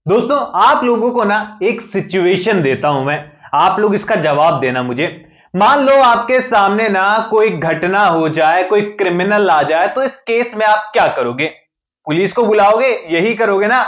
दोस्तों, आप लोगों को ना एक सिचुएशन देता हूं मैं। आप लोग इसका जवाब देना मुझे। मान लो आपके सामने ना कोई घटना हो जाए, कोई क्रिमिनल आ जाए, तो इस केस में आप क्या करोगे? पुलिस को बुलाओगे? यही करोगे ना।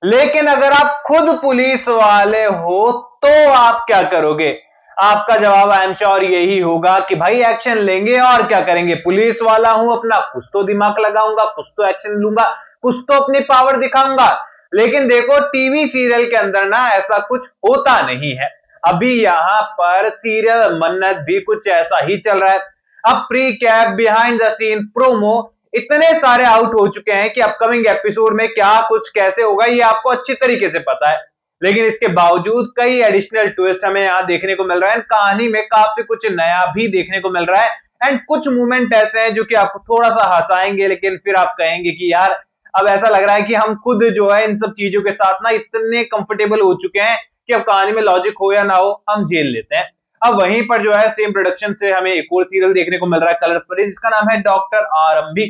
लेकिन अगर आप खुद पुलिस वाले हो तो आप क्या करोगे? आपका जवाब आई एम श्योर यही होगा कि भाई एक्शन लेंगे। और क्या करेंगे? पुलिस वाला हूं, अपना कुछ तो दिमाग लगाऊंगा, कुछ तो एक्शन लूंगा, कुछ तो अपनी पावर दिखाऊंगा। लेकिन देखो, टीवी सीरियल के अंदर ना ऐसा कुछ होता नहीं है। अभी यहां पर सीरियल मन्नत भी कुछ ऐसा ही चल रहा है। अब precap, behind the scene, promo इतने सारे आउट हो चुके हैं कि अपकमिंग एपिसोड में क्या कुछ कैसे होगा ये आपको अच्छी तरीके से पता है। लेकिन इसके बावजूद कई एडिशनल ट्विस्ट हमें यहां देखने को मिल रहा है। कहानी में काफी कुछ नया भी देखने को मिल रहा है। एंड कुछ मोमेंट ऐसे हैं जो कि आपको थोड़ा सा हंसाएंगे, लेकिन फिर आप कहेंगे कि यार, अब ऐसा लग रहा है कि हम खुद जो है इन सब चीजों के साथ ना इतने कंफर्टेबल हो चुके हैं कि अब कहानी में लॉजिक हो या ना हो, हम झेल लेते हैं। अब वहीं पर जो है सेम प्रोडक्शन से हमें एक और सीरियल देखने को मिल रहा है कलर्स पर, जिसका नाम है डॉक्टर आरंभी।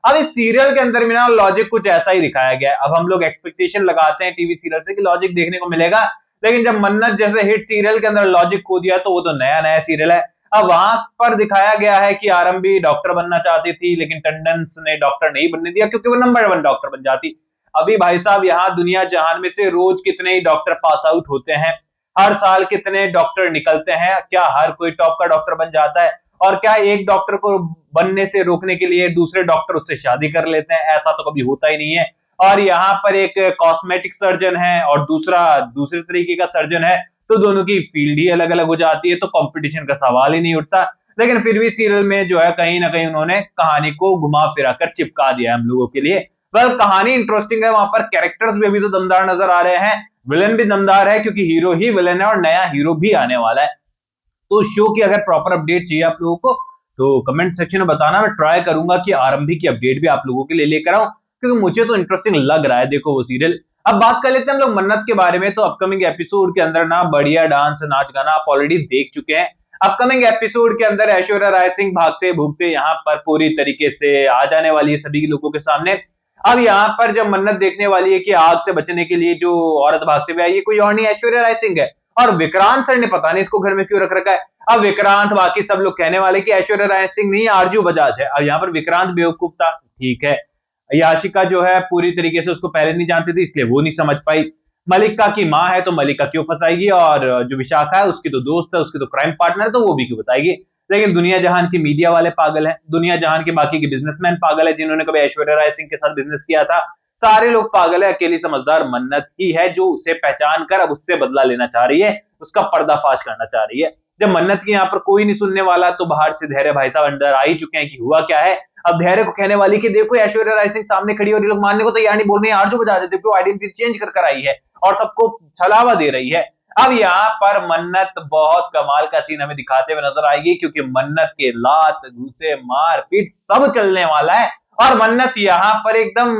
अब इस सीरियल के अंदर भी ना लॉजिक कुछ ऐसा ही दिखाया गया है। अब हम लोग एक्सपेक्टेशन लगाते हैं टीवी सीरियल से कि लॉजिक देखने को मिलेगा, लेकिन जब मन्नत जैसे हिट सीरियल के अंदर लॉजिक खो दिया तो वो तो नया नया सीरियल है। अब वहां पर दिखाया गया है कि आरंभी डॉक्टर बनना चाहती थी, लेकिन टंडन ने डॉक्टर नहीं बनने दिया क्योंकि वो नंबर 1 डॉक्टर बन जाती। अभी भाई साहब, यहाँ दुनिया जहान में से रोज कितने ही डॉक्टर पास आउट होते हैं, हर साल कितने डॉक्टर निकलते हैं, क्या हर कोई टॉप का डॉक्टर बन जाता है? और क्या एक डॉक्टर को बनने से रोकने के लिए दूसरे डॉक्टर उससे शादी कर लेते हैं? ऐसा तो कभी होता ही नहीं है। और यहाँ पर एक कॉस्मेटिक सर्जन है और दूसरा दूसरे तरीके का सर्जन है, तो दोनों की फील्ड ही अलग अलग हो जाती है, तो कंपटीशन का सवाल ही नहीं उठता। लेकिन फिर भी सीरियल में जो है कहीं ना कहीं उन्होंने कहानी को घुमा फिरा कर चिपका दिया हम लोगों के लिए। वेल, कहानी इंटरेस्टिंग है, वहां पर कैरेक्टर्स भी अभी तो दमदार नजर आ रहे हैं, विलन भी दमदार है क्योंकि हीरो ही विलन है और नया हीरो भी आने वाला है। तो शो की अगर प्रॉपर अपडेट चाहिए आप लोगों को तो कमेंट सेक्शन में बताना, मैं ट्राई करूंगा कि आरंभी की अपडेट भी आप लोगों के लिए लेकर आऊं, क्योंकि मुझे तो इंटरेस्टिंग लग रहा है देखो वो सीरियल। अब बात कर लेते हैं हम लोग मन्नत के बारे में। तो अपकमिंग एपिसोड के अंदर ना बढ़िया डांस नाच गाना आप ऑलरेडी देख चुके हैं। अपकमिंग एपिसोड के अंदर ऐश्वर्या राय सिंह भागते भूगते यहाँ पर पूरी तरीके से आ जाने वाली है सभी लोगों के सामने। अब यहाँ पर जब मन्नत देखने वाली है कि आग से बचने के लिए जो औरत भागते हुए आई है कोई और नहीं, ऐश्वर्या राय सिंह है। और विक्रांत सर ने पता नहीं इसको घर में क्यों रख रखा है। अब विक्रांत, बाकी सब लोग कहने वाले कि ऐश्वर्या राय सिंह नहीं, आरजू बजाज है। अब यहाँ पर विक्रांत बेवकूफ था, ठीक है। याशिका जो है पूरी तरीके से उसको पहले नहीं जानती थी, इसलिए वो नहीं समझ पाई। मलिका की माँ है तो मलिका क्यों फंसाएगी, और जो विशाखा है उसकी तो दोस्त है, उसकी तो क्राइम पार्टनर है, तो वो भी क्यों बताएगी। लेकिन दुनिया जहान की मीडिया वाले पागल हैं, दुनिया जहान के बाकी के बिजनेसमैन पागल है जिन्होंने कभी ऐश्वर्या राय सिंह के साथ बिजनेस किया था। सारे लोग पागल है, अकेली समझदार मन्नत ही है जो उसे पहचान कर अब उससे बदला लेना चाह रही है, उसका पर्दाफाश करना चाह रही है। जब मन्नत की यहाँ पर कोई नहीं सुनने वाला तो बाहर से धैर्य भाई साहब अंदर आ ही चुके हैं कि हुआ क्या है। अब धैर्य को कहने वाली कि देखो ऐश्वर्या राय सिंह सामने खड़ी और ये लोग मानने को तैयार नहीं, बोल रहे हैं आरजू बजा देते, आइडेंटिटी चेंज कर आई है और सबको छलावा दे रही है। अब यहाँ पर मन्नत बहुत कमाल का सीन हमें दिखाते हुए नजर आएगी, क्योंकि मन्नत के लात घूसे मार पीट सब चलने वाला है। और मन्नत यहाँ पर एकदम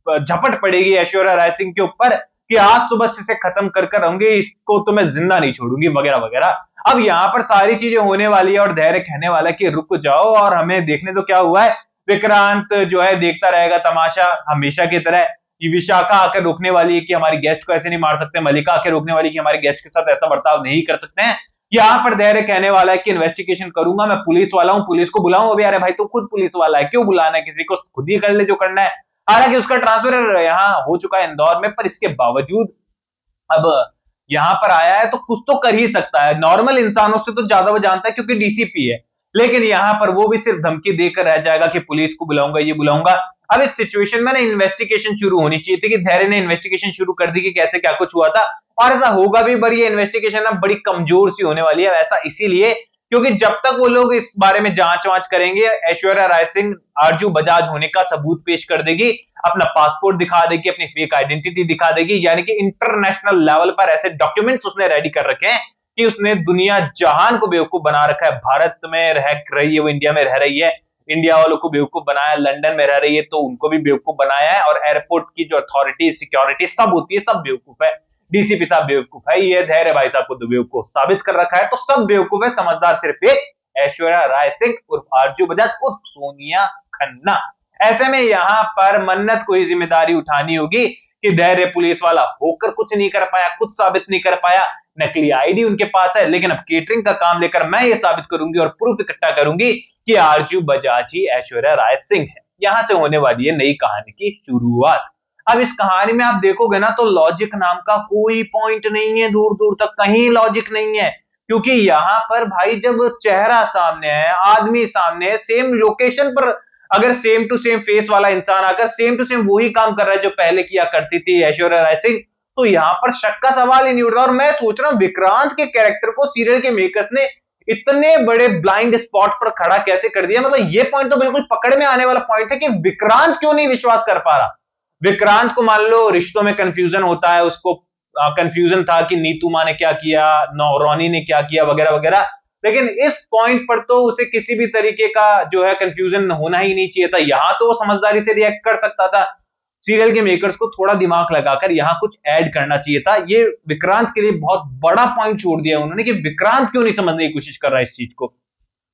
झपट पड़ेगी ऐश्वर्या राय सिंह के ऊपर कि आज तो बस इसे खत्म कर रहूंगी, इसको तो मैं जिंदा नहीं छोड़ूंगी वगैरह वगैरह। अब यहाँ पर सारी चीजें होने वाली है और धैर्य कहने वाला है कि रुक जाओ और हमें देखने तो क्या हुआ है। विक्रांत जो है देखता रहेगा तमाशा हमेशा की तरह। कि विशाखा आकर रोकने वाली है कि हमारी गेस्ट को ऐसे नहीं मार सकते, मलिका आकर रोकने वाली कि हमारे गेस्ट के साथ ऐसा बर्ताव नहीं कर सकते हैं। यहाँ पर धैर्य कहने वाला है कि इन्वेस्टिगेशन करूंगा, मैं पुलिस वाला हूं, पुलिस को बुलाऊं। अभी अरे भाई तू खुद पुलिस वाला है, क्यों बुलाना है किसी को, खुद ही कर ले जो करना है। हालांकि उसका ट्रांसफर यहाँ हो चुका है इंदौर में, पर इसके बावजूद अब यहां पर आया है तो कुछ तो कर ही सकता है। नॉर्मल इंसानों से तो ज्यादा वो जानता है क्योंकि डीसीपी है। लेकिन यहां पर वो भी सिर्फ धमकी देकर रह जाएगा कि पुलिस को बुलाऊंगा, ये बुलाऊंगा। अब इस सिचुएशन में ना इन्वेस्टिगेशन शुरू होनी चाहिए थी कि धैर्य ने इन्वेस्टिगेशन शुरू कर दी कि कैसे क्या कुछ हुआ था। और ऐसा होगा भी, बड़ी ये इन्वेस्टिगेशन ना बड़ी कमजोर सी होने वाली है। ऐसा इसीलिए क्योंकि जब तक वो लोग इस बारे में जांच वांच करेंगे, ऐश्वर्या राय सिंह आरजू बजाज होने का सबूत पेश कर देगी, अपना पासपोर्ट दिखा देगी, अपनी फेक आइडेंटिटी दिखा देगी। यानी कि इंटरनेशनल लेवल पर ऐसे डॉक्यूमेंट्स उसने रेडी कर रखे हैं कि उसने दुनिया जहान को बेवकूफ बना रखा है। भारत में रह रही है वो, इंडिया में रह रही है, इंडिया वालों को बेवकूफ बनाया, लंदन में रह रही है तो उनको भी बेवकूफ बनाया है। और एयरपोर्ट की जो अथॉरिटी सिक्योरिटी सब होती है, सब बेवकूफ है। डीसीपी साहब बेवकूफ है, ये धैर्य भाई साहब को तो बेवकूफ साबित कर रखा है, तो सब बेवकूफ है, समझदार सिर्फ एक ऐश्वर्या राय सिंह उर्फ आरजू बजाज उर्फ सोनिया खन्ना। ऐसे में यहां पर मन्नत को ही जिम्मेदारी उठानी होगी कि धैर्य पुलिस वाला होकर कुछ नहीं कर पाया, कुछ साबित नहीं कर पाया, नकली आईडी उनके पास है, लेकिन अब केटरिंग का काम लेकर मैं ये साबित करूंगी और प्रूफ इकट्ठा करूंगी कि आरजू बजाज ही ऐश्वर्या राय सिंह है। यहां से होने वाली है नई कहानी की शुरुआत। अब इस कहानी में आप देखोगे ना तो लॉजिक नाम का कोई पॉइंट नहीं है, दूर दूर तक कहीं लॉजिक नहीं है, क्योंकि यहां पर भाई जब चेहरा सामने है, आदमी सामने है, सेम लोकेशन पर अगर सेम टू सेम फेस वाला इंसान आकर सेम टू सेम वही काम कर रहा है जो पहले किया करती थी ऐश्वर्या राय सिंह, तो यहां पर शक का सवाल ही नहीं उठता। और मैं सोच रहा हूं विक्रांत के कैरेक्टर को सीरियल के मेकर्स ने इतने बड़े ब्लाइंड स्पॉट पर खड़ा कैसे कर दिया। मतलब ये पॉइंट तो बिल्कुल पकड़ में आने वाला पॉइंट है कि विक्रांत क्यों नहीं विश्वास कर पा रहा। विक्रांत को मान लो रिश्तों में कंफ्यूजन होता है, उसको कंफ्यूजन था कि नीतू माँ ने क्या किया, रोनी ने क्या किया, वगैरह वगैरह, लेकिन इस पॉइंट पर तो उसे किसी भी तरीके का जो है कंफ्यूजन होना ही नहीं चाहिए था। यहां तो वो समझदारी से रिएक्ट कर सकता था। सीरियल के मेकर्स को थोड़ा दिमाग लगाकर यहां कुछ ऐड करना चाहिए था। ये विक्रांत के लिए बहुत बड़ा पॉइंट छोड़ दिया उन्होंने कि विक्रांत क्यों नहीं समझने की कोशिश कर रहा है इस चीज को।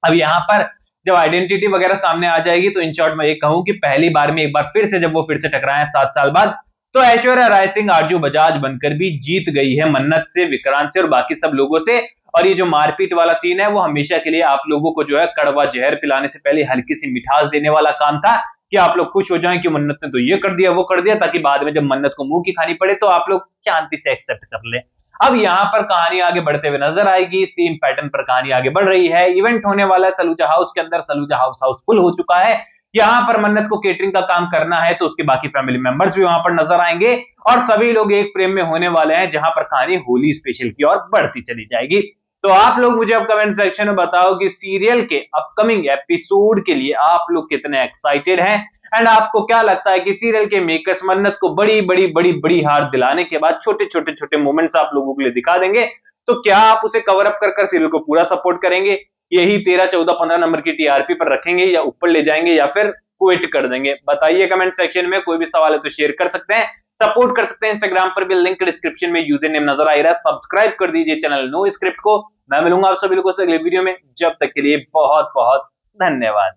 अब यहां पर जब आइडेंटिटी वगैरह सामने आ जाएगी तो इन शॉर्ट मैं ये कहूं कि पहली बार में एक बार फिर से जब वो फिर से टकराए 7 साल बाद, तो ऐश्वर्या राय सिंह आरजू बजाज बनकर भी जीत गई है मन्नत से, विक्रांत से और बाकी सब लोगों से। और ये जो मारपीट वाला सीन है वो हमेशा के लिए आप लोगों को जो है कड़वा जहर पिलाने से पहले हल्की सी मिठास देने वाला काम था कि आप लोग खुश हो जाएं कि मन्नत ने तो ये कर दिया वो कर दिया, ताकि बाद में जब मन्नत को मुंह की खानी पड़े तो आप लोग शांति से एक्सेप्ट कर ले। अब यहां पर कहानी आगे बढ़ते हुए नजर आएगी, सेम पैटर्न पर कहानी आगे बढ़ रही है। इवेंट होने वाला है सलूजा हाउस के अंदर, सलूजा हाउस हाउसफुल हो चुका है। यहां पर मन्नत को केटरिंग का काम करना है तो उसके बाकी फैमिली मेंबर्स भी वहां पर नजर आएंगे और सभी लोग एक फ्रेम में होने वाले हैं, जहां पर कहानी होली स्पेशल की ओर बढ़ती चली जाएगी। तो आप लोग मुझे अब कमेंट सेक्शन में बताओ कि सीरियल के अपकमिंग एपिसोड के लिए आप लोग कितने एक्साइटेड हैं एंड आपको क्या लगता है कि सीरियल के मेकर्स मन्नत को बड़ी बड़ी बड़ी बड़ी हार दिलाने के बाद छोटे छोटे छोटे मोमेंट्स आप लोगों के लिए दिखा देंगे, तो क्या आप उसे कवर अप कर सीरियल को पूरा सपोर्ट करेंगे, यही 13 14 15 नंबर की टीआरपी पर रखेंगे या ऊपर ले जाएंगे या फिर क्विट कर देंगे? बताइए कमेंट सेक्शन में। कोई भी सवाल है तो शेयर कर सकते हैं, सपोर्ट कर सकते हैं इंस्टाग्राम पर भी, लिंक डिस्क्रिप्शन में यूजर नेम नजर आ रहा है। सब्सक्राइब कर दीजिए चैनल नो स्क्रिप्ट को। मैं मिलूंगा आप सभी लोगों से अगले वीडियो में, जब तक के लिए बहुत बहुत धन्यवाद।